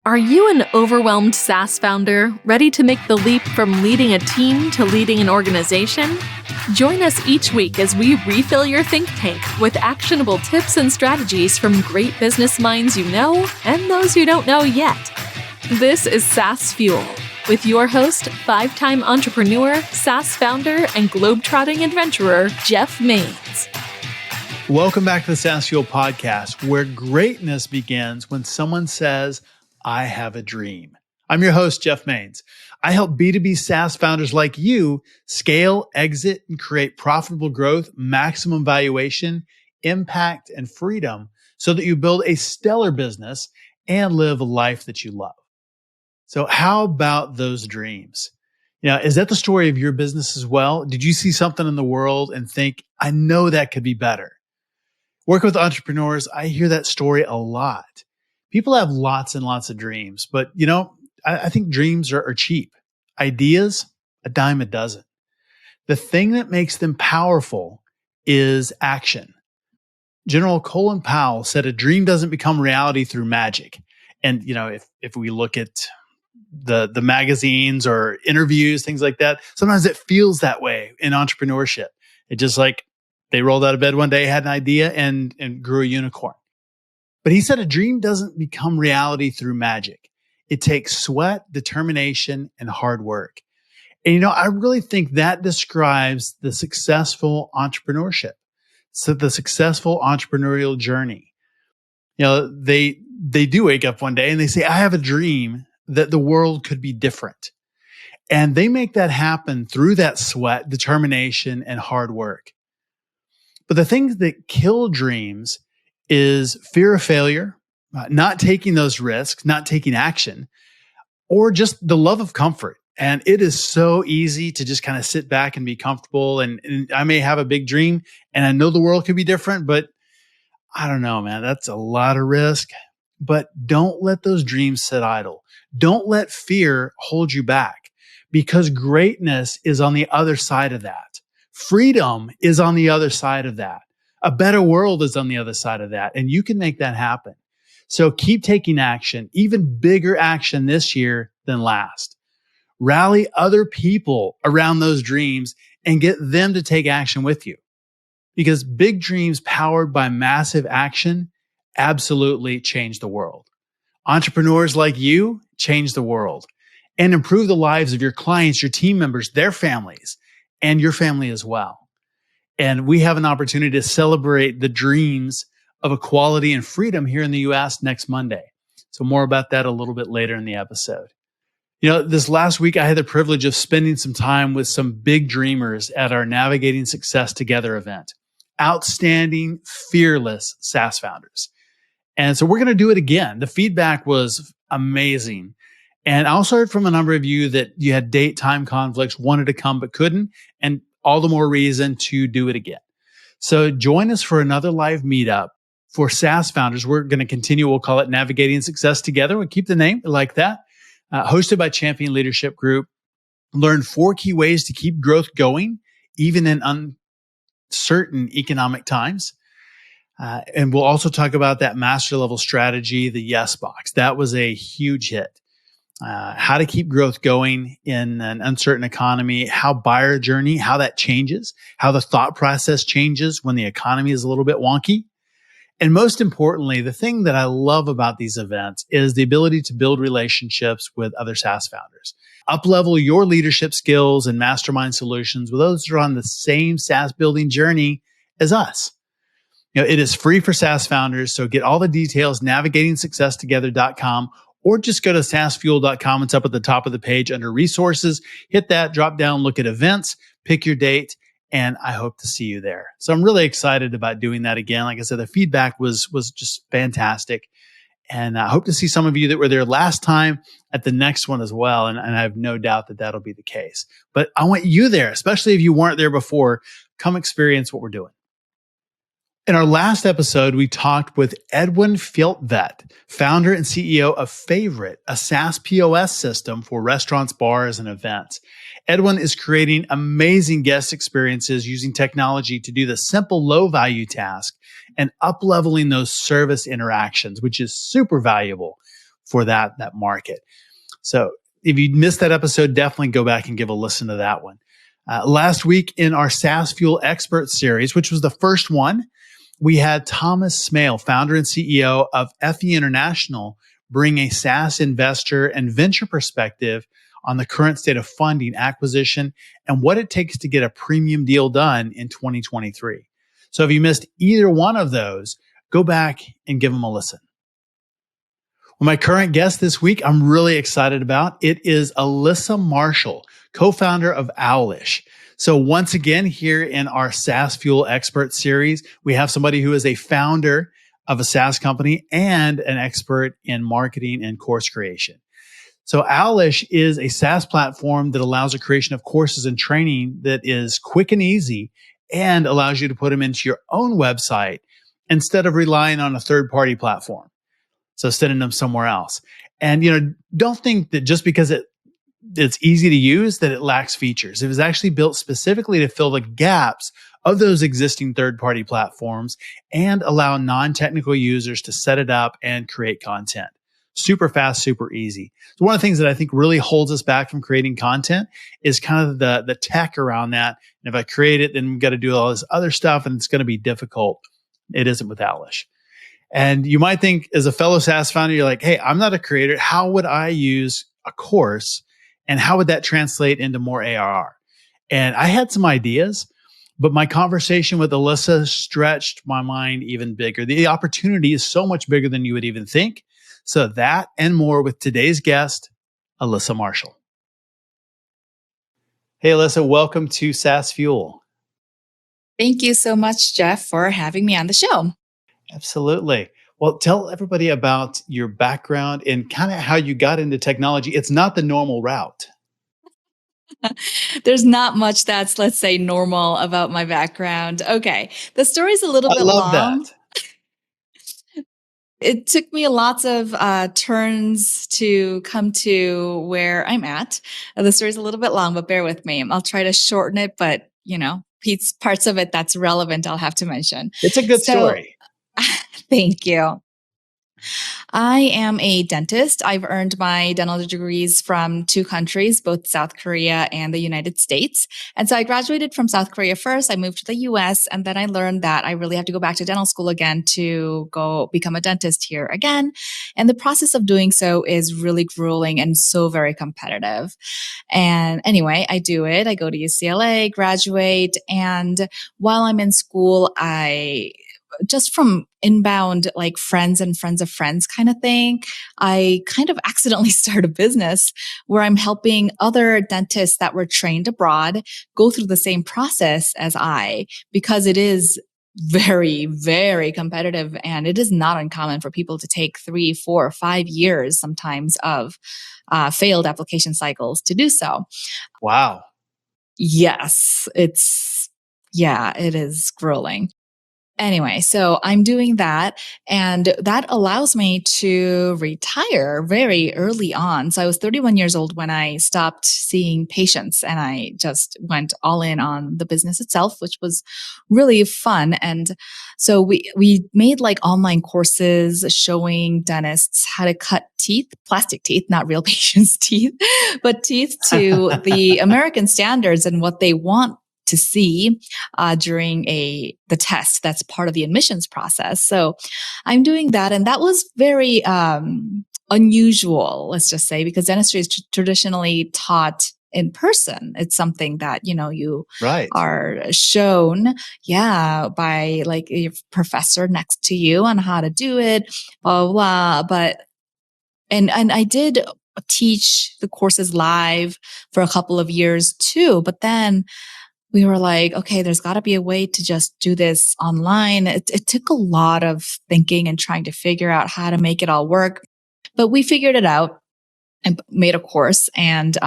Are you an overwhelmed SaaS founder ready to make the leap from leading a team to leading an organization? Join us each week as we refill your think tank with actionable tips and strategies from great business minds you know and those you don't know yet. This is SaaS Fuel with your host, 5-time entrepreneur, SaaS founder, and globetrotting adventurer, Jeff Maines. Welcome back to the SaaS Fuel podcast, where greatness begins when someone says, I have a dream. I'm your host, Jeff Maines. I help B2B SaaS founders like you scale, exit, and create profitable growth, maximum valuation, impact, and freedom so that you build a stellar business and live a life that you love. So how about those dreams? Is that the story of your business as well? Did you see something in the world and think, I know that could be better? Working with entrepreneurs, I hear that story a lot. People have lots and lots of dreams, but I think dreams are cheap. Ideas, a dime a dozen. The thing that makes them powerful is action. General Colin Powell said a dream doesn't become reality through magic. And if we look at the magazines or interviews, things like that, sometimes it feels that way in entrepreneurship. It's just like they rolled out of bed one day, had an idea, and grew a unicorn. But he said a dream doesn't become reality through magic. It takes sweat, determination, and hard work. And I really think that describes the successful entrepreneurship. So the successful entrepreneurial journey. They do wake up one day and they say, I have a dream that the world could be different. And they make that happen through that sweat, determination, and hard work. But the things that kill dreams is fear of failure, not taking those risks, not taking action, or just the love of comfort. And it is so easy to just kind of sit back and be comfortable. And I may have a big dream and I know the world could be different, but I don't know, man, that's a lot of risk. But don't let those dreams sit idle. Don't let fear hold you back, because greatness is on the other side of that. Freedom is on the other side of that. A better world is on the other side of that, and you can make that happen. So keep taking action, even bigger action this year than last. Rally other people around those dreams and get them to take action with you. Because big dreams powered by massive action absolutely change the world. Entrepreneurs like you change the world and improve the lives of your clients, your team members, their families, and your family as well. And we have an opportunity to celebrate the dreams of equality and freedom here in the U.S. next Monday. So more about that a little bit later in the episode. This last week, I had the privilege of spending some time with some big dreamers at our Navigating Success Together event. Outstanding, fearless SaaS founders. And so we're going to do it again. The feedback was amazing. And I also heard from a number of you that you had date time conflicts, wanted to come but couldn't, and all the more reason to do it again. So join us for another live meetup for SaaS founders. We're going to continue. We'll call it Navigating Success Together. We'll keep the name like that. Hosted by Champion Leadership Group. Learn 4 key ways to keep growth going, even in uncertain economic times. And we'll also talk about that master level strategy, the yes box. That was a huge hit. How to keep growth going in an uncertain economy, how buyer journey, how that changes, how the thought process changes when the economy is a little bit wonky. And most importantly, the thing that I love about these events is the ability to build relationships with other SaaS founders. Up-level your leadership skills and mastermind solutions with those who are on the same SaaS building journey as us. It is free for SaaS founders, so get all the details, navigatingsuccesstogether.com, or just go to saasfuel.com. It's up at the top of the page under resources. Hit that, drop down, look at events, pick your date, and I hope to see you there. So I'm really excited about doing that again. Like I said, the feedback was just fantastic. And I hope to see some of you that were there last time at the next one as well. And I have no doubt that that'll be the case. But I want you there, especially if you weren't there before. Come experience what we're doing. In our last episode, we talked with Edwin Fjeltvedt, founder and CEO of Favorite, a SaaS POS system for restaurants, bars, and events. Edwin is creating amazing guest experiences using technology to do the simple low-value task and up-leveling those service interactions, which is super valuable for that market. So if you missed that episode, definitely go back and give a listen to that one. Last week in our SaaS Fuel Expert series, which was the first one, we had Thomas Smale, founder and CEO of FE International, bring a SaaS investor and venture perspective on the current state of funding, acquisition, and what it takes to get a premium deal done in 2023. So if you missed either one of those, go back and give them a listen. Well, my current guest this week, I'm really excited about. It is Alyssa Marshall, co-founder of Owwlish. So once again, here in our SaaS Fuel Expert series, we have somebody who is a founder of a SaaS company and an expert in marketing and course creation. So Owwlish is a SaaS platform that allows the creation of courses and training that is quick and easy and allows you to put them into your own website instead of relying on a third-party platform. So sending them somewhere else. And, don't think that just because it's easy to use that it lacks features. It was actually built specifically to fill the gaps of those existing third-party platforms and allow non-technical users to set it up and create content. Super fast, super easy. So one of the things that I think really holds us back from creating content is kind of the tech around that. And if I create it, then we've got to do all this other stuff and it's going to be difficult. It isn't with Owwlish. And you might think as a fellow SaaS founder, you're like, hey, I'm not a creator. How would I use a course and how would that translate into more ARR? And I had some ideas, but my conversation with Alyssa stretched my mind even bigger. The opportunity is so much bigger than you would even think. So that and more with today's guest, Alyssa Marshall. Hey, Alyssa, welcome to SaaS Fuel. Thank you so much, Jeff, for having me on the show. Absolutely. Well, tell everybody about your background and kind of how you got into technology. It's not the normal route. There's not much that's, let's say, normal about my background. Okay. The story's a little bit long. I love that. It took me lots of turns to come to where I'm at. The story's a little bit long, but bear with me. I'll try to shorten it, but, parts of it that's relevant, I'll have to mention. It's a good story. Thank you. I am a dentist. I've earned my dental degrees from 2 countries, both South Korea and the United States. And so I graduated from South Korea first. I moved to the US, and then I learned that I really have to go back to dental school again to go become a dentist here again. And the process of doing so is really grueling and so very competitive. And anyway, I do it. I go to UCLA, graduate, and while I'm in school, just from inbound, like friends and friends of friends kind of thing, I kind of accidentally start a business where I'm helping other dentists that were trained abroad go through the same process as because it is very, very competitive. And it is not uncommon for people to take 3, 4, 5 years sometimes of failed application cycles to do so. Wow. Yes, it is grueling. Anyway, so I'm doing that, and that allows me to retire very early on. So I was 31 years old when I stopped seeing patients, and I just went all in on the business itself, which was really fun. And so we made like online courses showing dentists how to cut teeth, plastic teeth, not real patients' teeth, but teeth to the American standards and what they want to see during the test that's part of the admissions process. So I'm doing that. And that was very unusual, let's just say, because dentistry is traditionally taught in person. It's something that, you are shown, by like a professor next to you on how to do it, blah, blah, blah. And I did teach the courses live for a couple of years too, but then we were like, okay, there's got to be a way to just do this online. It took a lot of thinking and trying to figure out how to make it all work. But we figured it out and made a course. And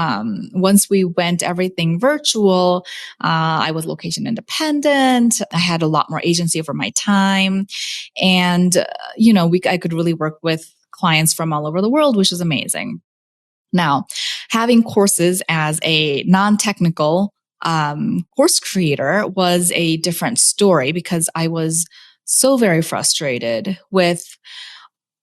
once we went everything virtual, I was location independent. I had a lot more agency over my time. And, I could really work with clients from all over the world, which is amazing. Now, having courses as a non-technical course creator was a different story because I was so very frustrated with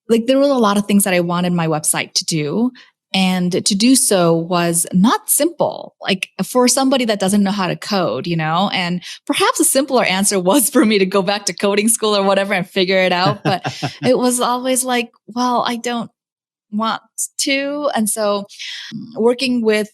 like there were a lot of things that I wanted my website to do. And to do so was not simple, like for somebody that doesn't know how to code, and perhaps a simpler answer was for me to go back to coding school or whatever and figure it out. But it was always like, well, I don't want to. And so working with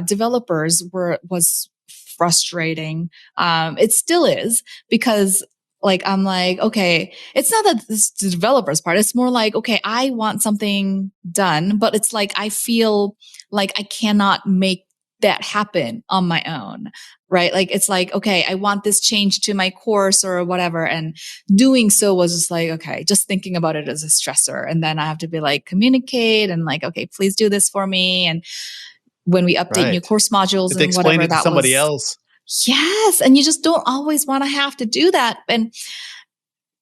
developers was frustrating. It still is, because like, I'm like, okay, it's not that this the developer's part. It's more like, okay, I want something done, but it's like, I feel like I cannot make that happen on my own, right? Like, it's like, okay, I want this change to my course or whatever. And doing so was just like, okay, just thinking about it as a stressor. And then I have to be like, communicate and like, okay, please do this for me. And when we update new Right. course modules If they and explain whatever, it to that somebody was, else. yes. And you just don't always want to have to do that. And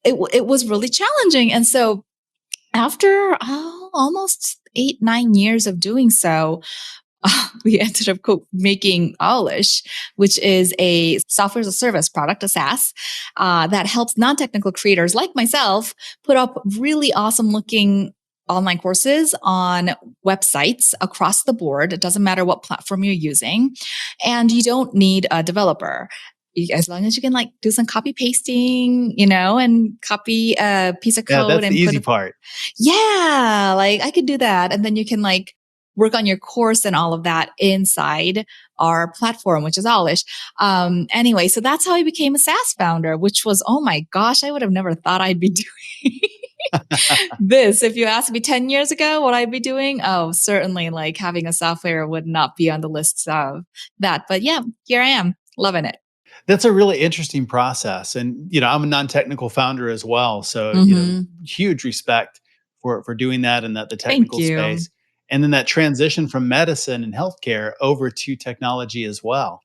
it was really challenging. And so after almost 8-9 years of doing so, we ended up making Owwlish, which is a software as a service product, a SaaS, that helps non-technical creators like myself put up really awesome looking online courses on websites across the board. It doesn't matter what platform you're using, and you don't need a developer. As long as you can like do some copy pasting, and copy a piece of Yeah, code that's the and put easy it. part. Yeah, like I could do that. And then you can like work on your course and all of that inside our platform, which is Owwlish. Anyway, so that's how I became a SaaS founder, which was, oh my gosh, I would have never thought I'd be doing this. If you asked me 10 years ago what I'd be doing, oh, certainly like having a software would not be on the list of that. But yeah, here I am, loving it. That's a really interesting process. And, I'm a non-technical founder as well. So, Mm-hmm. huge respect for doing that and that the Thank technical you. space. And then that transition from medicine and healthcare over to technology as well.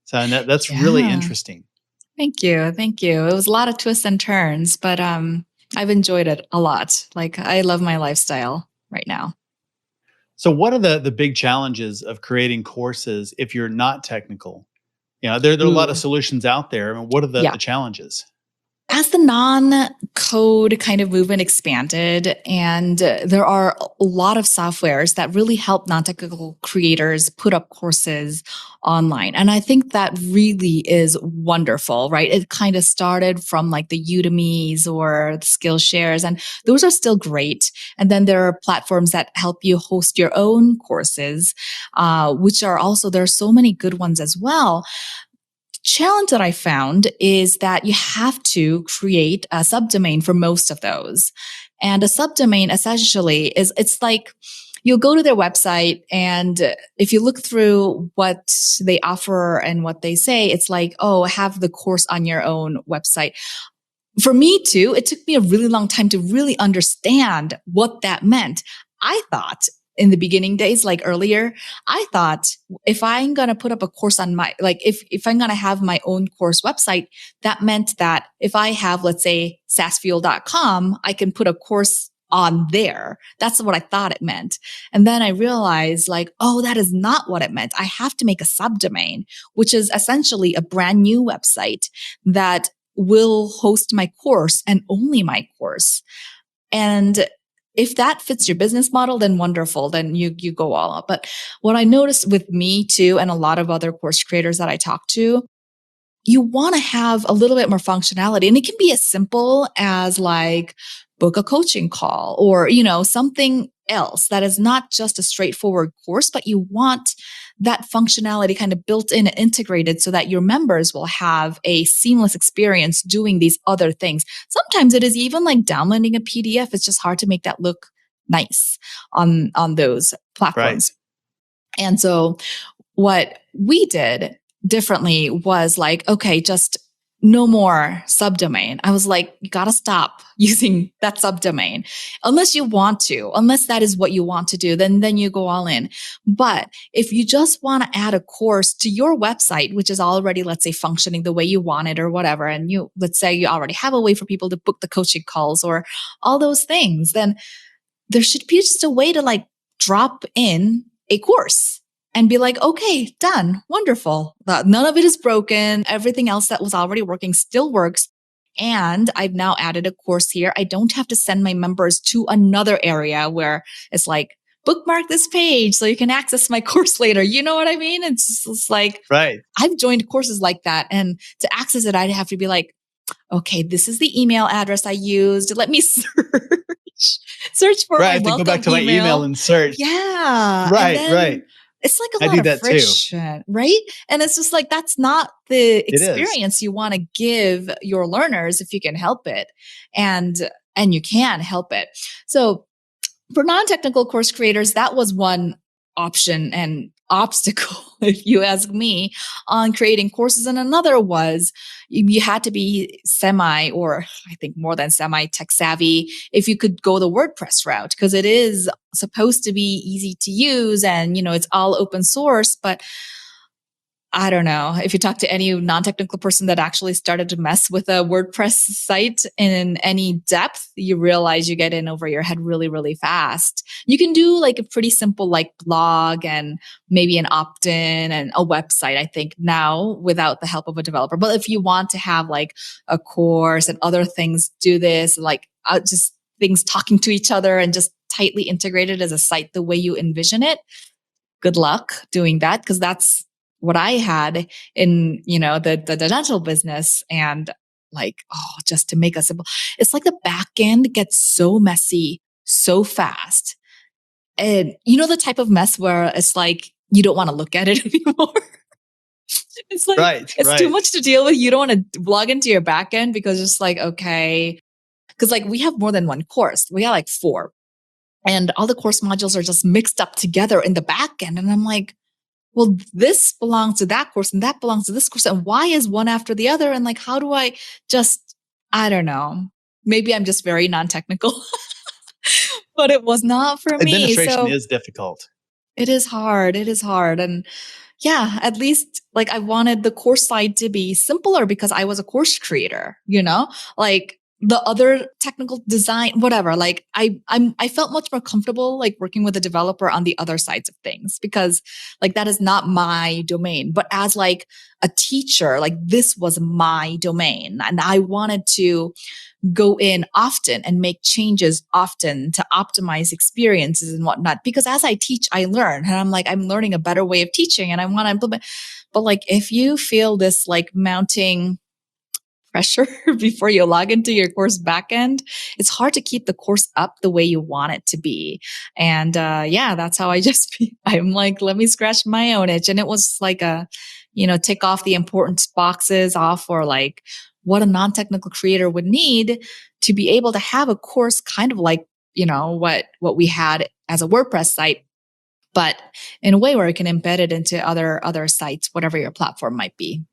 So and that's really Yeah. interesting. Thank you. Thank you. It was a lot of twists and turns, but I've enjoyed it a lot. Like I love my lifestyle right now. So what are the big challenges of creating courses if you're not technical? There are a lot of Ooh. solutions out there. I mean, what are the Yeah. challenges? As the non-code kind of movement expanded, and there are a lot of softwares that really help non-technical creators put up courses online. And I think that really is wonderful, right? It kind of started from like the Udemy's or the Skillshares, and those are still great. And then there are platforms that help you host your own courses, which are also, there are so many good ones as well. Challenge that I found is that you have to create a subdomain for most of those. And a subdomain essentially is, it's like you'll go to their website, and if you look through what they offer and what they say, it's like, oh, have the course on your own website. For me too, it took me a really long time to really understand what that meant. I thought in the beginning days, like earlier, I thought if I'm going to put up a course on my, like if I'm going to have my own course website, that meant that if I have, let's say, saasfuel.com, I can put a course on there. That's what I thought it meant. And then I realized like, oh, that is not what it meant. I have to make a subdomain, which is essentially a brand new website that will host my course and only my course. And if that fits your business model, then wonderful. Then you go all out. But what I noticed with me too, and a lot of other course creators that I talk to, you want to have a little bit more functionality. And it can be as simple as like book a coaching call or, something else that is not just a straightforward course, but you want that functionality kind of built in and integrated so that your members will have a seamless experience doing these other things. Sometimes it is even like downloading a PDF. It's just hard to make that look nice on those Right. platforms. And so what we did differently was like, okay, just no more subdomain. I was like, you got to stop using that subdomain unless you want to, unless that is what you want to do, then you go all in. But if you just want to add a course to your website, which is already, let's say, functioning the way you want it or whatever, and let's say you already have a way for people to book the coaching calls or all those things, then there should be just a way to like drop in a course and be like, okay, done. Wonderful. None of it is broken. Everything else that was already working still works. And I've now added a course here. I don't have to send my members to another area where it's like, bookmark this page so you can access my course later. You know what I mean? It's like, Right. I've joined courses like that. And to access it, I'd have to be like, okay, this is the email address I used. Let me search for Right. I my have to go welcome back to my email and search. Yeah. And Right. then Right. it's like a I lot do of that too. friction, right? And it's just like, that's not the It is. experience you want to give your learners if you can help it. And you can help it. So for non-technical course creators, that was one option and obstacle, if you ask me, on creating courses. And another was you had to be semi, or I think more than semi tech savvy if you could go the WordPress route, because it is supposed to be easy to use and, it's all open source. But I don't know. If you talk to any non-technical person that actually started to mess with a WordPress site in any depth, you realize you get in over your head really, really fast. You can do like a pretty simple like blog and maybe an opt-in and a website, I think now without the help of a developer. But if you want to have like a course and other things do this, like just things talking to each other and just tightly integrated as a site the way you envision it, good luck doing that, because that's what I had in, the dental business. And like, just to make a simple, it's like the back end gets so messy so fast. And the type of mess where it's like, you don't want to look at it anymore. It's like, it's too much to deal with. You don't want to log into your back end because it's like, okay. Cause like we have more than one course. We have like 4. And all the course modules are just mixed up together in the back end. And I'm like, well, this belongs to that course and that belongs to this course. And why is one after the other? And like, how do I don't know. Maybe I'm just very non-technical, but it was not for me. Administration is difficult. It is hard. It is hard. And yeah, at least like I wanted the course side to be simpler because I was a course creator, like the other technical design, whatever. Like I felt much more comfortable like working with a developer on the other sides of things because like that is not my domain. But as like a teacher, like this was my domain, and I wanted to go in often and make changes often to optimize experiences and whatnot. Because as I teach, I learn, and I'm like, I'm learning a better way of teaching, and I want to implement. But like, if you feel this like mounting pressure before you log into your course backend, it's hard to keep the course up the way you want it to be. And that's how I'm like, let me scratch my own itch. And it was like tick off the important boxes off for like what a non-technical creator would need to be able to have a course kind of like, what we had as a WordPress site, but in a way where it can embed it into other sites, whatever your platform might be.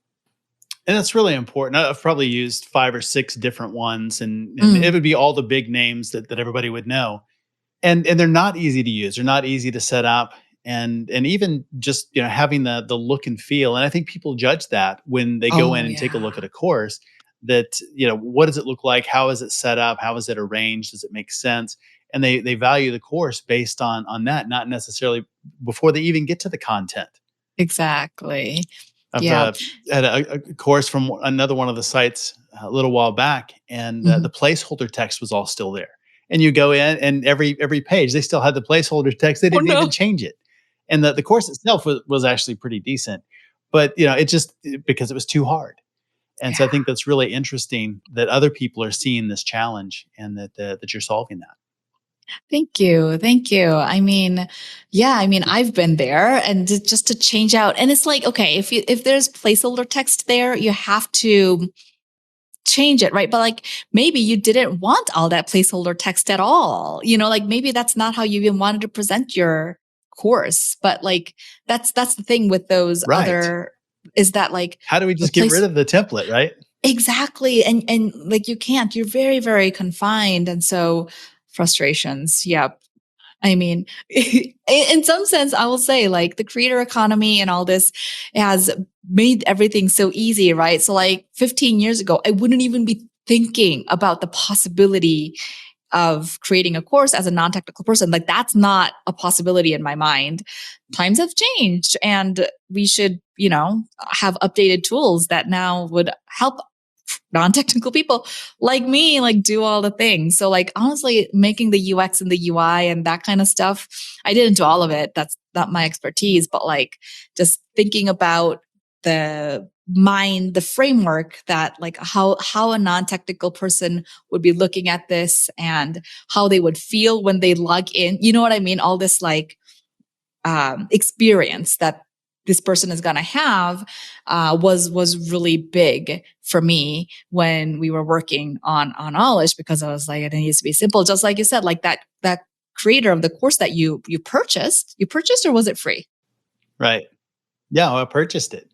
And that's really important. I've probably used 5 or 6 different ones, and it would be all the big names that everybody would know. And they're not easy to use. They're not easy to set up. And even just, having the look and feel. And I think people judge that when they go in and take a look at a course, that, what does it look like? How is it set up? How is it arranged? Does it make sense? And they value the course based on that, not necessarily before they even get to the content. Exactly. I've had a course from another one of the sites a little while back, and the placeholder text was all still there. And you go in, and every page, they still had the placeholder text. They didn't even change it. And the course itself was actually pretty decent. But, because it was too hard. And so I think that's really interesting that other people are seeing this challenge and that you're solving that. Thank you. Thank you. I mean, I've been there, and just to change out, and it's like, okay, if there's placeholder text there, you have to change it, right? But like, maybe you didn't want all that placeholder text at all, like maybe that's not how you even wanted to present your course. But like, that's the thing with those other, is that like, how do we just get rid of the template, right? Exactly. And like, you're very, very confined. And so frustrations. Yep. I mean, in some sense, I will say like the creator economy and all this has made everything so easy, right? So like 15 years ago, I wouldn't even be thinking about the possibility of creating a course as a non-technical person. Like that's not a possibility in my mind. Times have changed, and we should, have updated tools that now would help non-technical people like me, like do all the things. So like honestly, making the UX and the UI and that kind of stuff, I didn't do all of it. That's not my expertise, but like just thinking about the framework that like how a non-technical person would be looking at this and how they would feel when they log in. You know what I mean? All this like experience that this person is going to have was really big for me when we were working on Owwlish, because I was like, it needs to be simple. Just like you said, like that creator of the course that you purchased, or was it free? Right. Yeah, I purchased it.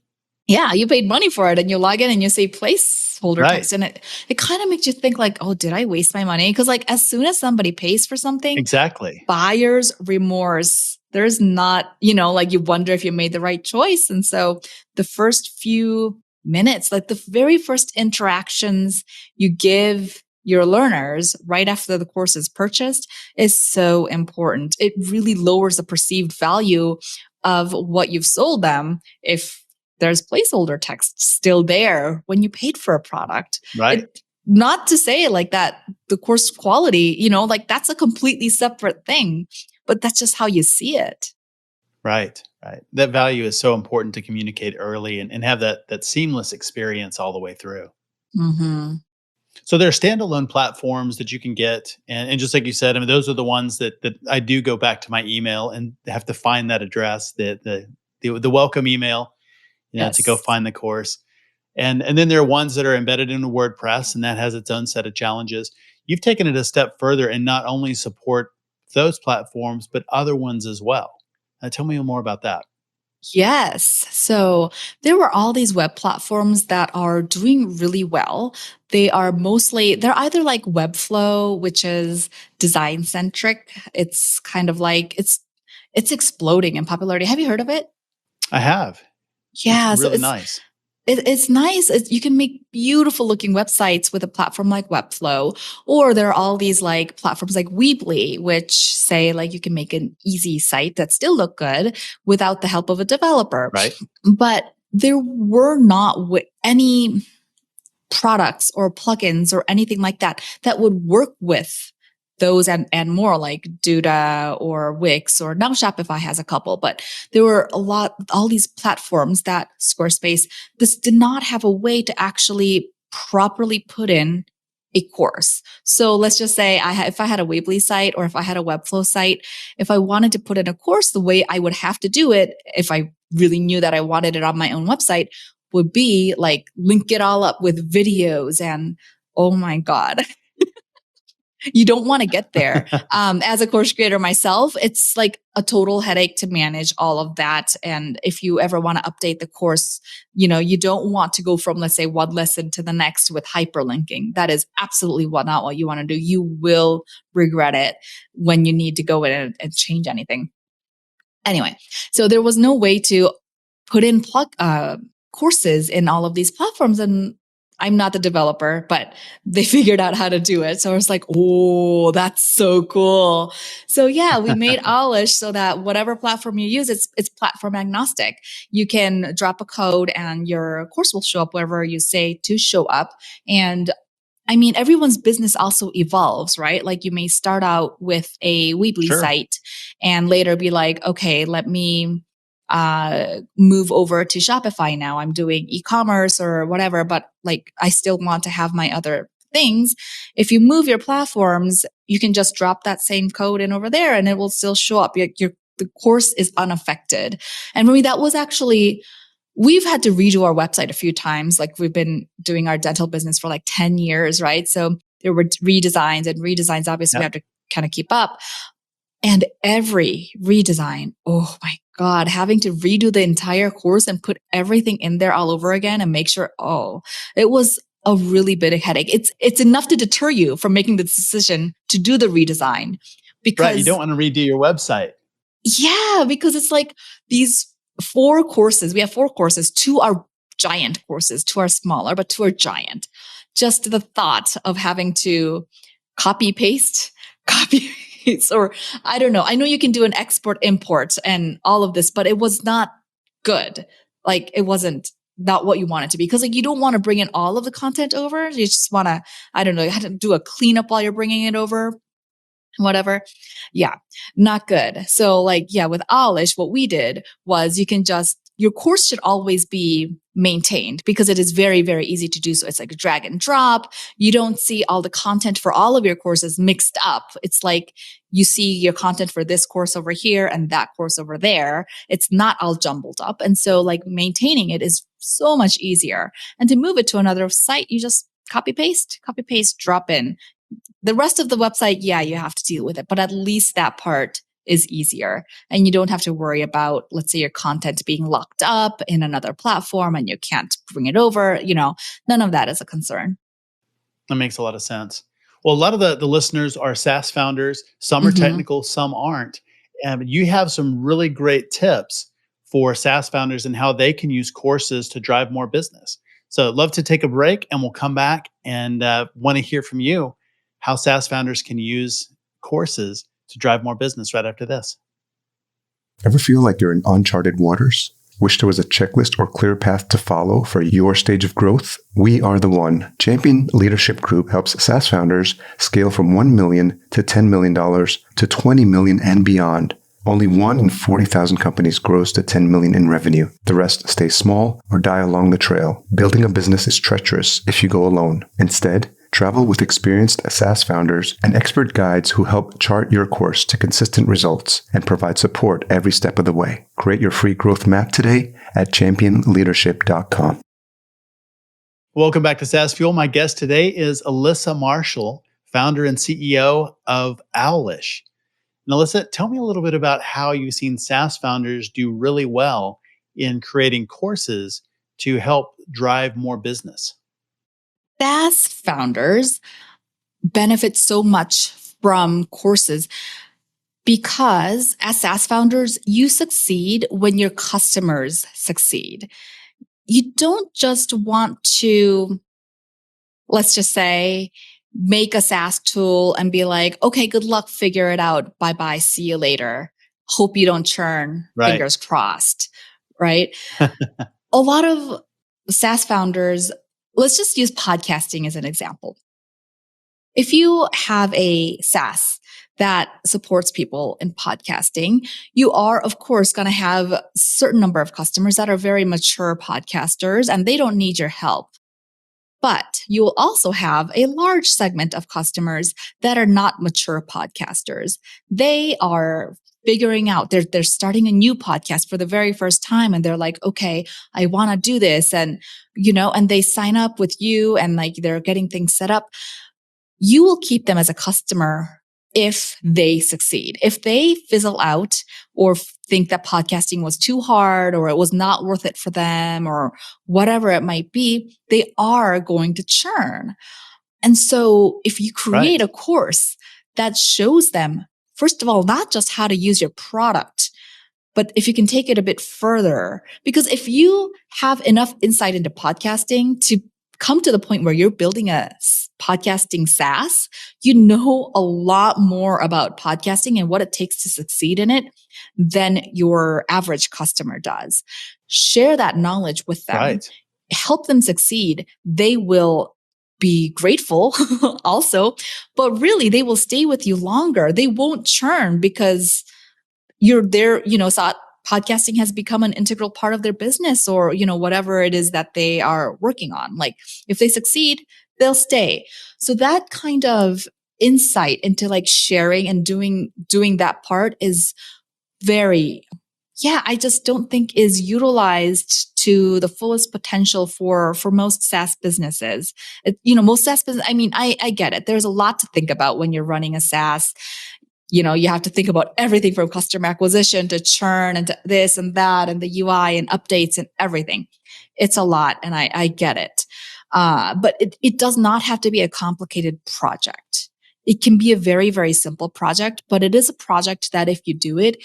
Yeah, you paid money for it and you log in and you say placeholder text. And it kind of makes you think like, oh, did I waste my money? Because like as soon as somebody pays for something, exactly, buyer's remorse. There's not, like you wonder if you made the right choice. And so the first few minutes, like the very first interactions you give your learners right after the course is purchased is so important. It really lowers the perceived value of what you've sold them if there's placeholder text still there when you paid for a product. Right. Not to say like that the course quality, like that's a completely separate thing, but that's just how you see it. Right. That value is so important to communicate early and have that seamless experience all the way through. Mm-hmm. So there are standalone platforms that you can get. And just like you said, I mean, those are the ones that I do go back to my email and have to find that address, the welcome email, Yes. to go find the course. And then there are ones that are embedded into WordPress, and that has its own set of challenges. You've taken it a step further and not only support those platforms, but other ones as well. Tell me more about that. Yes. So there were all these web platforms that are doing really well. They're either like Webflow, which is design centric. It's kind of like, it's exploding in popularity. Have you heard of it? I have. Yeah. It's really nice. It's nice. You can make beautiful looking websites with a platform like Webflow, or there are all these like platforms like Weebly, which say like you can make an easy site that still look good without the help of a developer. Right. But there were not any products or plugins or anything like that would work with those and more, like Duda or Wix, or now Shopify has a couple, but there were all these platforms that Squarespace, this did not have a way to actually properly put in a course. So let's just say if I had a Weebly site or if I had a Webflow site, if I wanted to put in a course, the way I would have to do it, if I really knew that I wanted it on my own website, would be like link it all up with videos and oh my God. You don't want to get there. As a course creator myself, it's like a total headache to manage all of that. And if you ever want to update the course, you don't want to go from, let's say, one lesson to the next with hyperlinking. That is absolutely not what you want to do. You will regret it when you need to go in and change anything. Anyway, so there was no way to put in courses in all of these platforms. And I'm not the developer, but they figured out how to do it. So I was like, oh, that's so cool. So yeah, we made Owwlish so that whatever platform you use, it's platform agnostic. You can drop a code and your course will show up wherever you say to show up. And I mean, everyone's business also evolves, right? Like you may start out with a Weebly site and later be like, okay, let me move over to Shopify now. I'm doing e-commerce or whatever, but like I still want to have my other things. If you move your platforms, you can just drop that same code in over there and it will still show up. The course is unaffected. And for me, that was actually, we've had to redo our website a few times. Like we've been doing our dental business for like 10 years, right? So there were redesigns. Obviously we have to kind of keep up. And every redesign, oh my God, having to redo the entire course and put everything in there all over again and make sure, it was a really big headache. It's enough to deter you from making the decision to do the redesign. Because right, you don't want to redo your website. Yeah, because it's like these 4 courses. We have 4 courses. 2 are giant courses, 2 are smaller, but 2 are giant. Just the thought of having to copy paste, or I don't know. I know you can do an export import and all of this, but it was not good. Like it wasn't not what you want it to be. Because like you don't want to bring in all of the content over. You just want to, I don't know, you have to do a cleanup while you're bringing it over. Whatever. Yeah, not good. So like, yeah, with Owwlish, what we did was your course should always be maintained because it is very, very easy to do so. It's like a drag and drop. You don't see all the content for all of your courses mixed up. It's like you see your content for this course over here and that course over there. It's not all jumbled up. And so like maintaining it is so much easier. And to move it to another site, you just copy paste, drop in. The rest of the website, yeah, you have to deal with it, but at least that part is easier. And you don't have to worry about, let's say, your content being locked up in another platform and you can't bring it over. None of that is a concern. That makes a lot of sense. Well, a lot of the listeners are SaaS founders. Some are technical, some aren't. And you have some really great tips for SaaS founders and how they can use courses to drive more business. So I'd love to take a break and we'll come back and want to hear from you how SaaS founders can use courses to drive more business right after this. Ever feel like you're in uncharted waters? Wish there was a checklist or clear path to follow for your stage of growth? We are the one. Champion Leadership Group helps SaaS founders scale from $1 million to $10 million to $20 million and beyond. Only 1 in 40,000 companies grows to 10 million in revenue. The rest stay small or die along the trail. Building a business is treacherous if you go alone. Instead, travel with experienced SaaS founders and expert guides who help chart your course to consistent results and provide support every step of the way. Create your free growth map today at championleadership.com. Welcome back to SaaS Fuel. My guest today is Alyssa Marshall, founder and CEO of Owwlish. And Alyssa, tell me a little bit about how you've seen SaaS founders do really well in creating courses to help drive more business. SaaS founders benefit so much from courses because as SaaS founders, you succeed when your customers succeed. You don't just want to, let's just say, make a SaaS tool and be like, okay, good luck, figure it out. Bye-bye, see you later. Hope you don't churn, fingers crossed, right? A lot of SaaS founders, let's just use podcasting as an example. If you have a SaaS that supports people in podcasting, you are, of course, going to have a certain number of customers that are very mature podcasters and they don't need your help. But you will also have a large segment of customers that are not mature podcasters. They are figuring out, they're starting a new podcast for the very first time. And they're like, okay, I want to do this. And, and they sign up with you and like they're getting things set up. You will keep them as a customer if they succeed. If they fizzle out or think that podcasting was too hard or it was not worth it for them or whatever it might be, they are going to churn. And so if you create a course that shows them, first of all, not just how to use your product, but if you can take it a bit further, because if you have enough insight into podcasting to come to the point where you're building a podcasting SaaS, you know a lot more about podcasting and what it takes to succeed in it than your average customer does. Share that knowledge with them. Help them succeed. They will be grateful also, but really they will stay with you longer. They won't churn because you're there, so podcasting has become an integral part of their business or, whatever it is that they are working on. Like if they succeed, they'll stay. So that kind of insight into like sharing and doing that part is I just don't think is utilized to the fullest potential for most SaaS businesses. Most SaaS business, I get it. There's a lot to think about when you're running a SaaS. You have to think about everything from customer acquisition to churn and to this and that and the UI and updates and everything. It's a lot and I get it. But it does not have to be a complicated project. It can be a very, very simple project, but it is a project that if you do it,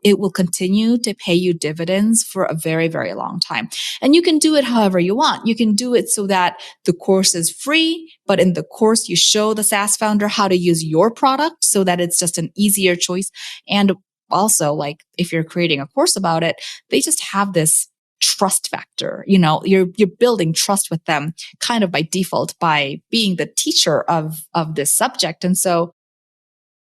it will continue to pay you dividends for a very, very long time. And you can do it however you want. You can do it so that the course is free, but in the course, you show the SaaS founder how to use your product so that it's just an easier choice. And also, like if you're creating a course about it, they just have this trust factor. You're building trust with them kind of by default by being the teacher of this subject. And so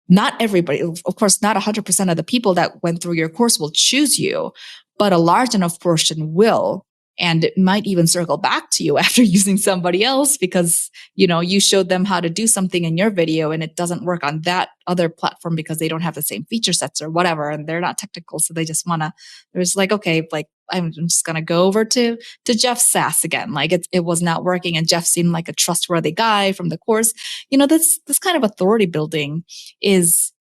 not everybody, of course, not 100% of the people that went through your course will choose you, but a large enough portion will. And it might even circle back to you after using somebody else because, you showed them how to do something in your video and it doesn't work on that other platform because they don't have the same feature sets or whatever. And they're not technical. So they just they're just like, okay, like I'm just going to go over to Jeff's SaaS again. Like it was not working. And Jeff seemed like a trustworthy guy from the course. This kind of authority building is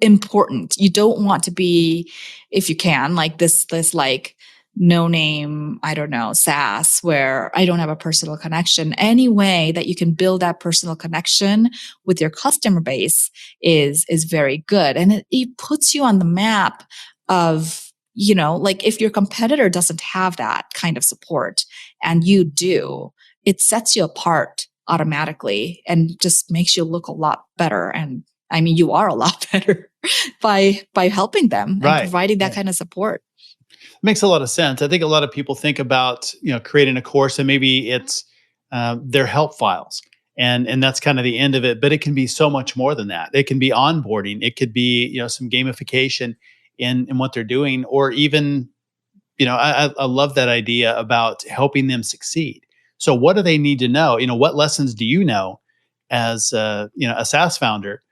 important. You don't want to be, if you can, like this like no name, I don't know, SaaS where I don't have a personal connection. Any way that you can build that personal connection with your customer base is very good. And it puts you on the map of, like if your competitor doesn't have that kind of support and you do, it sets you apart automatically and just makes you look a lot better. And I mean, you are a lot better by helping them and providing that kind of support. Makes a lot of sense. I think a lot of people think about, creating a course and maybe it's their help files and that's kind of the end of it, but it can be so much more than that. It can be onboarding. It could be, some gamification in what they're doing, or even, I love that idea about helping them succeed. So what do they need to know? What lessons do you know as, a SaaS founder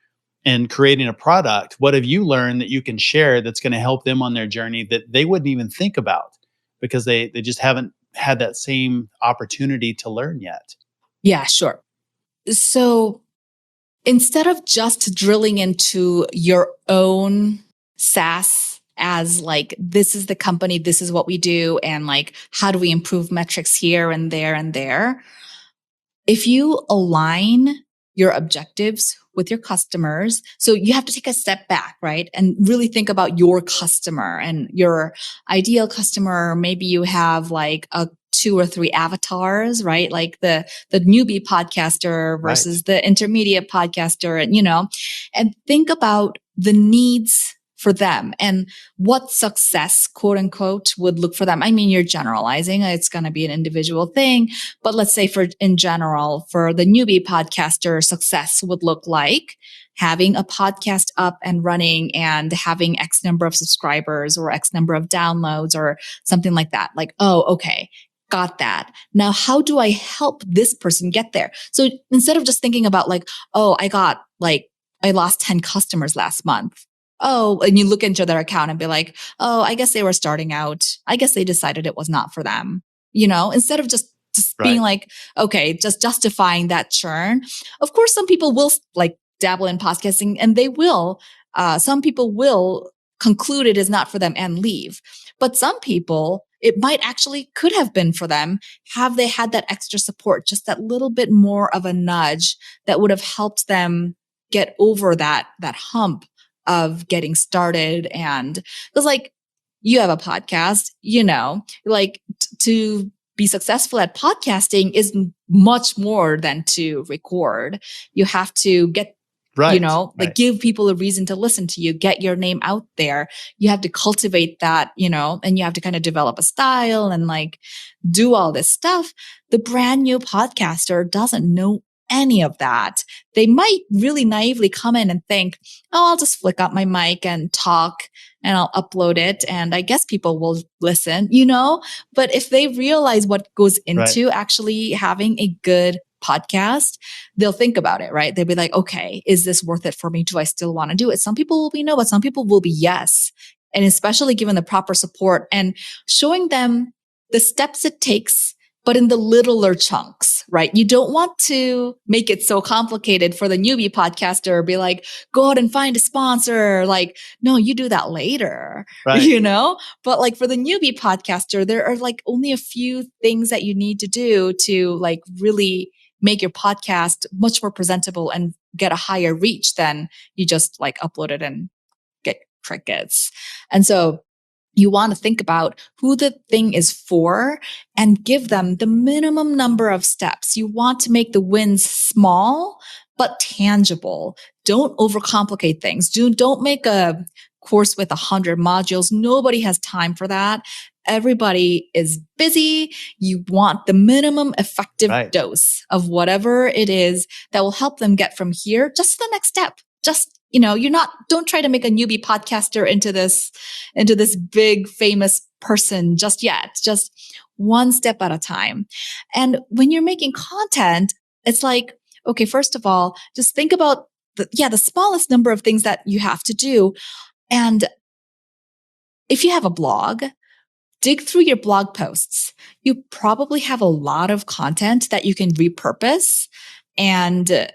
and creating a product? What have you learned that you can share that's going to help them on their journey that they wouldn't even think about because they just haven't had that same opportunity to learn yet? Yeah, sure. So instead of just drilling into your own SaaS as like, this is the company, this is what we do, and like, how do we improve metrics here and there and there? If you align your objectives with your customers. So you have to take a step back, right? And really think about your customer and your ideal customer. Maybe you have like 2 or 3 avatars, right? Like the newbie podcaster versus the intermediate podcaster, and think about the needs for them and what success, quote unquote, would look for them. I mean, you're generalizing. It's going to be an individual thing, but let's say in general, for the newbie podcaster, success would look like having a podcast up and running and having X number of subscribers or X number of downloads or something like that. Like, oh, okay. Got that. Now, how do I help this person get there? So instead of just thinking about like, oh, I lost 10 customers last month. Oh, and you look into their account and be like, oh, I guess they were starting out. I guess they decided it was not for them. Instead of just being like, okay, just justifying that churn. Of course, some people will like dabble in podcasting and they will. Some people will conclude it is not for them and leave. But some people, it might actually could have been for them. Have they had that extra support, just that little bit more of a nudge that would have helped them get over that hump of getting started? And because like you have a podcast, to be successful at podcasting is much more than to record. You have to get, give people a reason to listen to you, get your name out there. You have to cultivate that, and you have to kind of develop a style and like do all this stuff. The brand new podcaster doesn't know any of that. They might really naively come in and think, oh, I'll just flick up my mic and talk and I'll upload it. And I guess people will listen, but if they realize what goes into actually having a good podcast, they'll think about it, right? They'll be like, okay, is this worth it for me? Do I still want to do it? Some people will be no, but some people will be yes. And especially given the proper support and showing them the steps it takes, but in the littler chunks, right? You don't want to make it so complicated for the newbie podcaster, be like, go out and find a sponsor. Like, no, you do that later, But like for the newbie podcaster, there are like only a few things that you need to do to like really make your podcast much more presentable and get a higher reach than you just like upload it and get crickets. And so you want to think about who the thing is for and give them the minimum number of steps. You want to make the wins small, but tangible. Don't overcomplicate things. Don't make a course with 100 modules. Nobody has time for that. Everybody is busy. You want the minimum effective dose of whatever it is that will help them get from here just to the next step. Just, don't try to make a newbie podcaster into this big famous person just yet. Just one step at a time. And when you're making content, it's like, okay, first of all, just think about the smallest number of things that you have to do. And if you have a blog, dig through your blog posts. You probably have a lot of content that you can repurpose and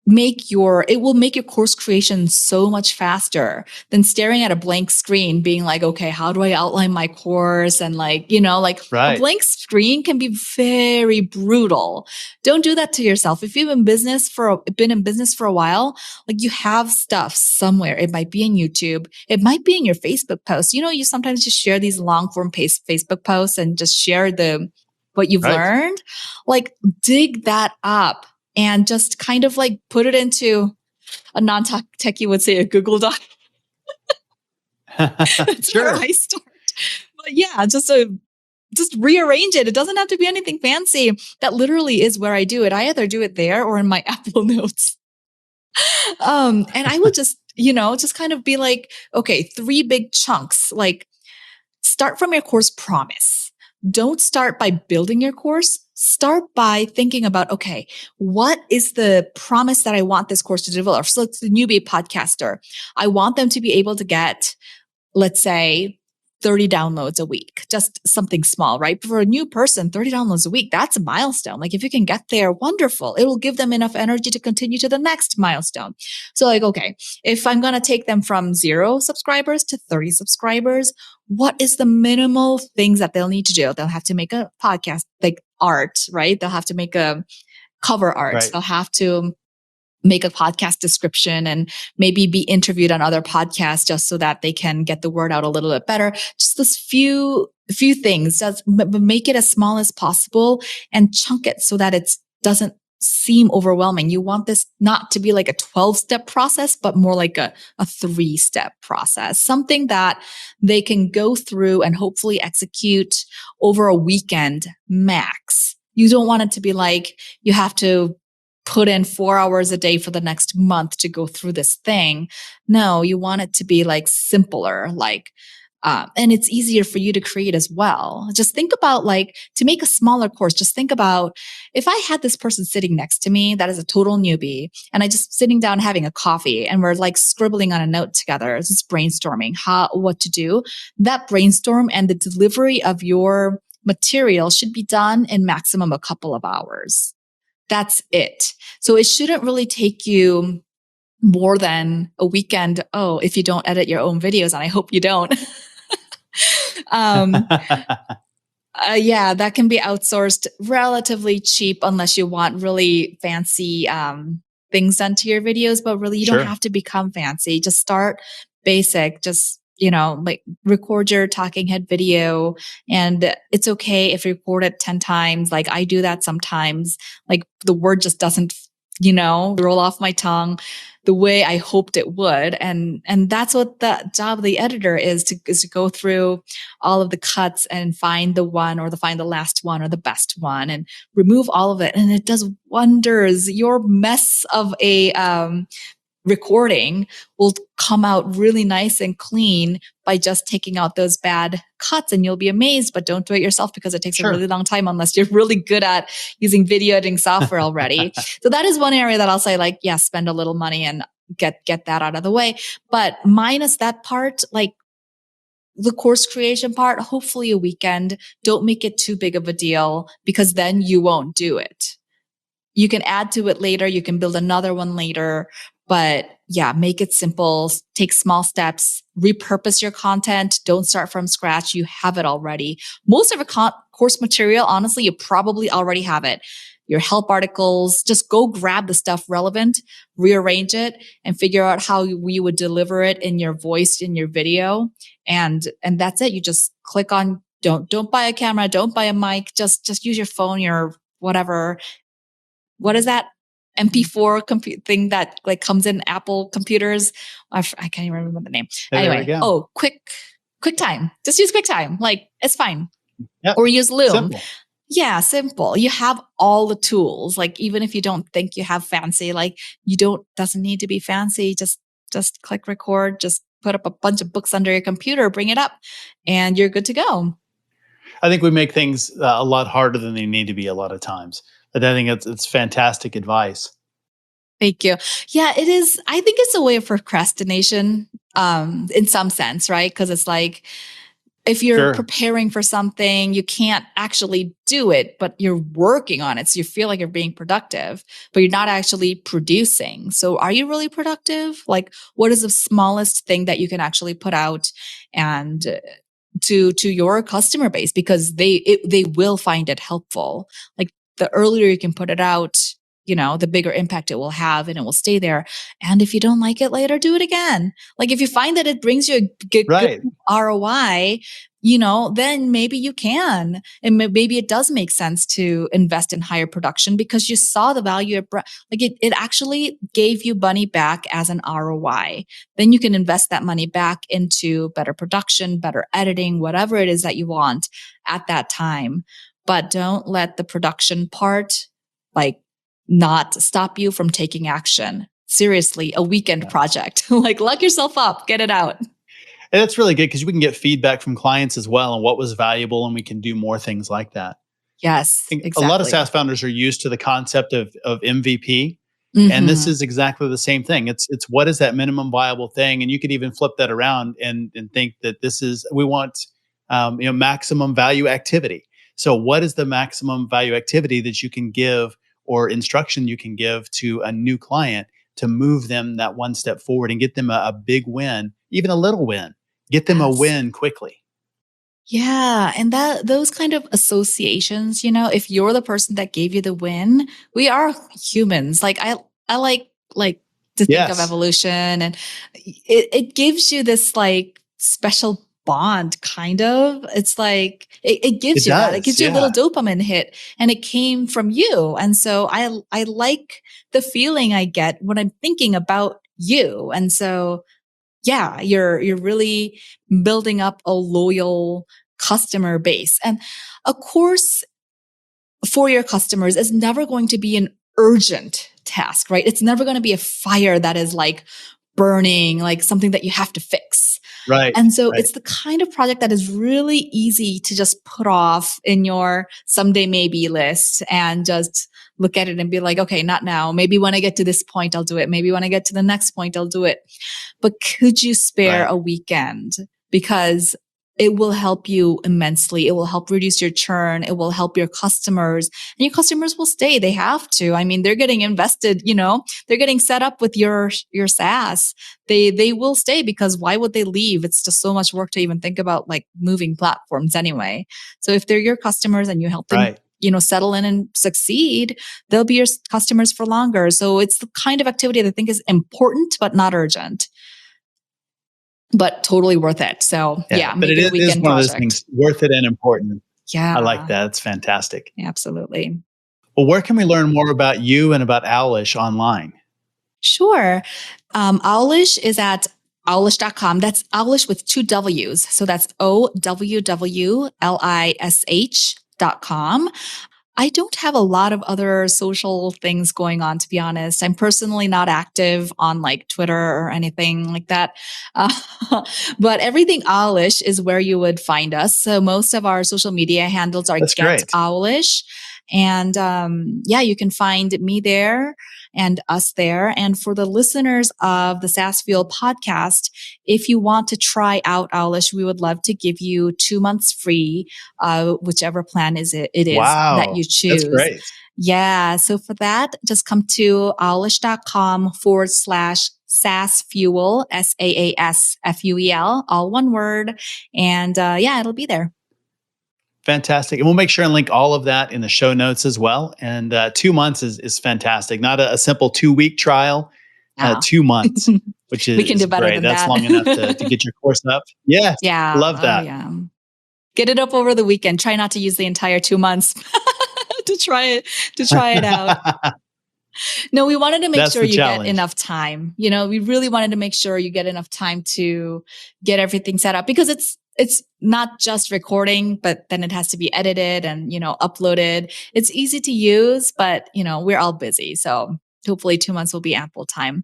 it will make your course creation so much faster than staring at a blank screen being like, okay, how do I outline my course? And a blank screen can be very brutal. Don't do that to yourself. If you've been in business for a while, you have stuff somewhere. It might be in YouTube. It might be in your Facebook posts. You sometimes just share these long form Facebook posts and just share what you've learned. Dig that up. And just kind of put it into a non-techie would say a Google Doc. That's where I start. But yeah, just rearrange it. It doesn't have to be anything fancy. That literally is where I do it. I either do it there or in my Apple Notes. And I would just kind of be like, okay, 3 big chunks. Start from your course promise. Don't start by building your course. Start by thinking about, okay, what is the promise that I want this course to develop? So it's the newbie podcaster. I want them to be able to get, let's say, 30 downloads a week, just something small, right? For a new person, 30 downloads a week, that's a milestone. If you can get there, wonderful. It will give them enough energy to continue to the next milestone. So okay, if I'm going to take them from 0 subscribers to 30 subscribers, what is the minimal things that they'll need to do? They'll have to make a podcast, art, right? They'll have to make a cover art. Right. They'll have to make a podcast description and maybe be interviewed on other podcasts just so that they can get the word out a little bit better. Just this few things, just make it as small as possible and chunk it so that it doesn't seem overwhelming. You want this not to be a 12-step process, but more like a 3-step process, something that they can go through and hopefully execute over a weekend max. You don't want it to be you have to put in 4 hours a day for the next month to go through this thing. No, you want it to be simpler, and it's easier for you to create as well. Just think about to make a smaller course, just think about if I had this person sitting next to me that is a total newbie and I just sitting down having a coffee and we're scribbling on a note together, just brainstorming what to do. That brainstorm and the delivery of your material should be done in maximum a couple of hours. That's it. So it shouldn't really take you more than a weekend. Oh, if you don't edit your own videos, and I hope you don't. That can be outsourced relatively cheap unless you want really fancy things done to your videos, but really you don't have to become fancy. Just start basic, just record your talking head video, and it's okay if you record it 10 times. I do that sometimes. The word just doesn't, roll off my tongue the way I hoped it would. And that's what the job of the editor is to go through all of the cuts and find the last one or the best one and remove all of it. And it does wonders. Your mess of a, recording will come out really nice and clean by just taking out those bad cuts, and you'll be amazed. But don't do it yourself because it takes a really long time unless you're really good at using video editing software already. So that is one area that I'll say spend a little money and get that out of the way. But minus that part, the course creation part, hopefully a weekend. Don't make it too big of a deal because then you won't do it. You can add to it later. You can build another one later. But make it simple, take small steps, repurpose your content. Don't start from scratch. You have it already. Most of your course material, honestly, you probably already have it. Your help articles, just go grab the stuff relevant, rearrange it, and figure out how we would deliver it in your voice, in your video. And that's it. You just click on, don't buy a camera, don't buy a mic, just use your phone, your whatever. What is that? MP4 thing that like comes in Apple computers. I can't even remember the name. There we Anyway, go. QuickTime. Just use QuickTime. Like it's fine. Yep. Or use Loom. Simple. Yeah, simple. You have all the tools. Like even if you don't think you have fancy, like doesn't need to be fancy. Just click record, just put up a bunch of books under your computer, bring it up, and you're good to go. I think we make things a lot harder than they need to be a lot of times. But I think it's fantastic advice. Thank you. Yeah, it is. I think it's a way of procrastination, in some sense, right? Because it's like, if you're preparing for something, you can't actually do it, but you're working on it. So you feel like you're being productive, but you're not actually producing. So are you really productive? Like, what is the smallest thing that you can actually put out and to your customer base? Because they will find it helpful. Like the earlier you can put it out, the bigger impact it will have and it will stay there. And if you don't like it later, do it again. Like if you find that it brings you a good ROI, then maybe you can. And maybe it does make sense to invest in higher production because you saw the value. It actually gave you money back as an ROI. Then you can invest that money back into better production, better editing, whatever it is that you want at that time. But don't let the production part, not stop you from taking action. Seriously, a weekend project. Lock yourself up, get it out. And that's really good because we can get feedback from clients as well on what was valuable, and we can do more things like that. Yes, exactly. A lot of SaaS founders are used to the concept of MVP. Mm-hmm. And this is exactly the same thing. It's what is that minimum viable thing? And you could even flip that around and think that we want maximum value activity. So what is the maximum value activity that you can give or instruction you can give to a new client to move them that one step forward and get them a big win, even a little win, get them a win quickly. Yeah. And those kind of associations, if you're the person that gave you the win, we are humans. Like I like to think of evolution, and it gives you this special bond, kind of. It's like it gives you that. It gives you a little dopamine hit, and it came from you. And so I like the feeling I get when I'm thinking about you. And so you're really building up a loyal customer base. And of course, for your customers, it's never going to be an urgent task, right? It's never going to be a fire that is burning, something that you have to fix. Right. And so it's the kind of project that is really easy to just put off in your someday maybe list and just look at it and be like, okay, not now. Maybe when I get to this point, I'll do it. Maybe when I get to the next point, I'll do it. But could you spare a weekend? Because it will help you immensely. It will help reduce your churn. It will help your customers, and your customers will stay. They have to. I mean, they're getting invested, they're getting set up with your SaaS. They will stay, because why would they leave? It's just so much work to even think about moving platforms anyway. So if they're your customers and you help them, settle in and succeed, they'll be your customers for longer. So it's the kind of activity that I think is important, but not urgent. But totally worth it. So but it is one of those things, worth it and important. Yeah. I like that. It's fantastic. Absolutely. Well, where can we learn more about you and about Owwlish online? Sure. Owwlish is at owwlish.com. That's Owwlish with 2 W's. So that's OWWLISH.com. I don't have a lot of other social things going on, to be honest. I'm personally not active on Twitter or anything like that. But everything Owwlish is where you would find us. So most of our social media handles are Get Owwlish. And you can find me there and us there. And for the listeners of the SaaS Fuel podcast, if you want to try out Owwlish, we would love to give you 2 months free, whichever plan it is that you choose. That's great. Yeah. So for that, just come to owwlish.com/SaaS Fuel, SaaSFuel, all one word. And it'll be there. Fantastic. And we'll make sure and link all of that in the show notes as well. And 2 months is fantastic. Not a simple 2-week trial, 2 months, which is we can do better great. than That's that. long enough to get your course up. Yes. Yeah. Love that. Get it up over the weekend. Try not to use the entire 2 months to try it out. No, we wanted to make That's sure the you challenge. get enough time. We really wanted to make sure you get enough time to get everything set up, because it's not just recording, but then it has to be edited and, uploaded. It's easy to use, but, we're all busy. So hopefully 2 months will be ample time.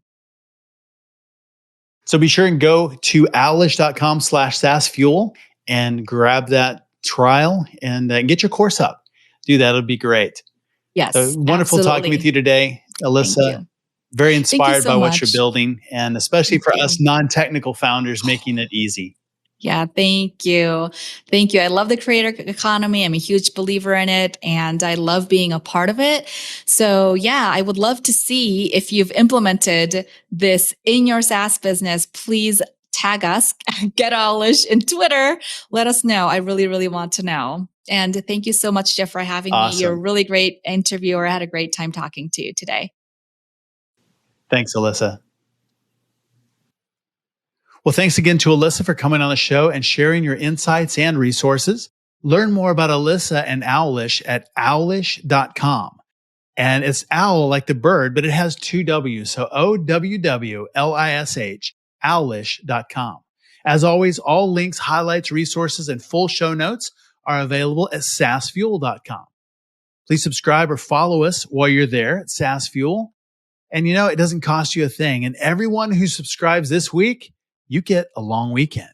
So be sure and go to owwlish.com/SaaSfuel and grab that trial and get your course up. Do that. It'll be great. Yes. So wonderful absolutely. talking with you today, Alyssa. Thank you. Very inspired so by what much. you're building, and especially Thank for you. us non-technical founders, making it easy. Yeah, thank you. Thank you. I love the creator economy. I'm a huge believer in it, and I love being a part of it. So yeah, I would love to see if you've implemented this in your SaaS business. Please tag us, get Owwlish in Twitter. Let us know. I really, really want to know. And thank you so much, Jeff, for having me. You're a really great interviewer. I had a great time talking to you today. Thanks, Alyssa. Well, thanks again to Alyssa for coming on the show and sharing your insights and resources. Learn more about Alyssa and Owwlish at owwlish.com. And it's owl like the bird, but it has 2 W's. So OWWLISH, owwlish.com. As always, all links, highlights, resources, and full show notes are available at SaaSfuel.com. Please subscribe or follow us while you're there at SaaSfuel. And it doesn't cost you a thing. And everyone who subscribes this week, you get a long weekend.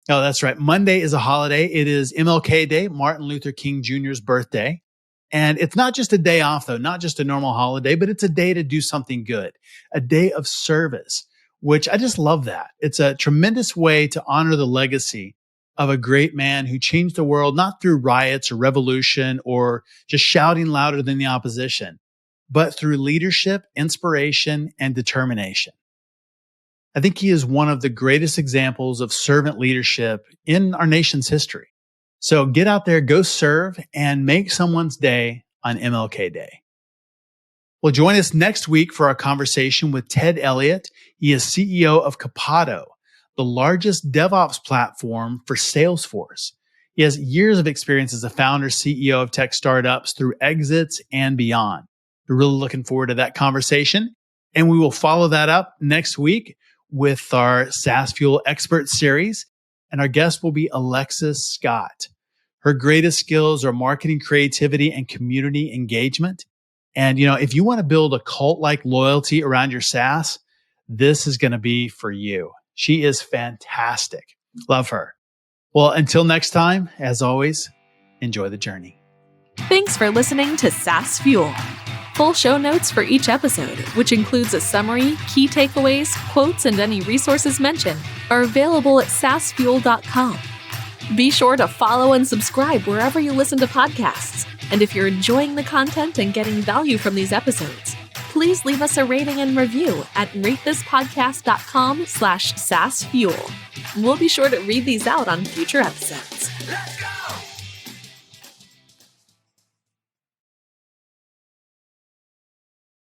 Oh, that's right. Monday is a holiday. It is MLK Day, Martin Luther King Jr.'s birthday. And it's not just a day off, though, not just a normal holiday, but it's a day to do something good, a day of service, which I just love that. It's a tremendous way to honor the legacy of a great man who changed the world, not through riots or revolution or just shouting louder than the opposition, but through leadership, inspiration, and determination. I think he is one of the greatest examples of servant leadership in our nation's history. So get out there, go serve, and make someone's day on MLK Day. Well, join us next week for our conversation with Ted Elliott. He is CEO of Capado, the largest DevOps platform for Salesforce. He has years of experience as a founder, CEO of tech startups through exits and beyond. We're really looking forward to that conversation. And we will follow that up next week with our SaaSfuel Expert Series. And our guest will be Alexis Scott. Her greatest skills are marketing creativity and community engagement. And, if you want to build a cult-like loyalty around your SaaS, this is going to be for you. She is fantastic. Love her. Well, until next time, as always, enjoy the journey. Thanks for listening to SaaS Fuel. Full show notes for each episode, which includes a summary, key takeaways, quotes, and any resources mentioned, are available at SaaSfuel.com. Be sure to follow and subscribe wherever you listen to podcasts. And if you're enjoying the content and getting value from these episodes, please leave us a rating and review at ratethispodcast.com/SaaSfuel. We'll be sure to read these out on future episodes. Let's go!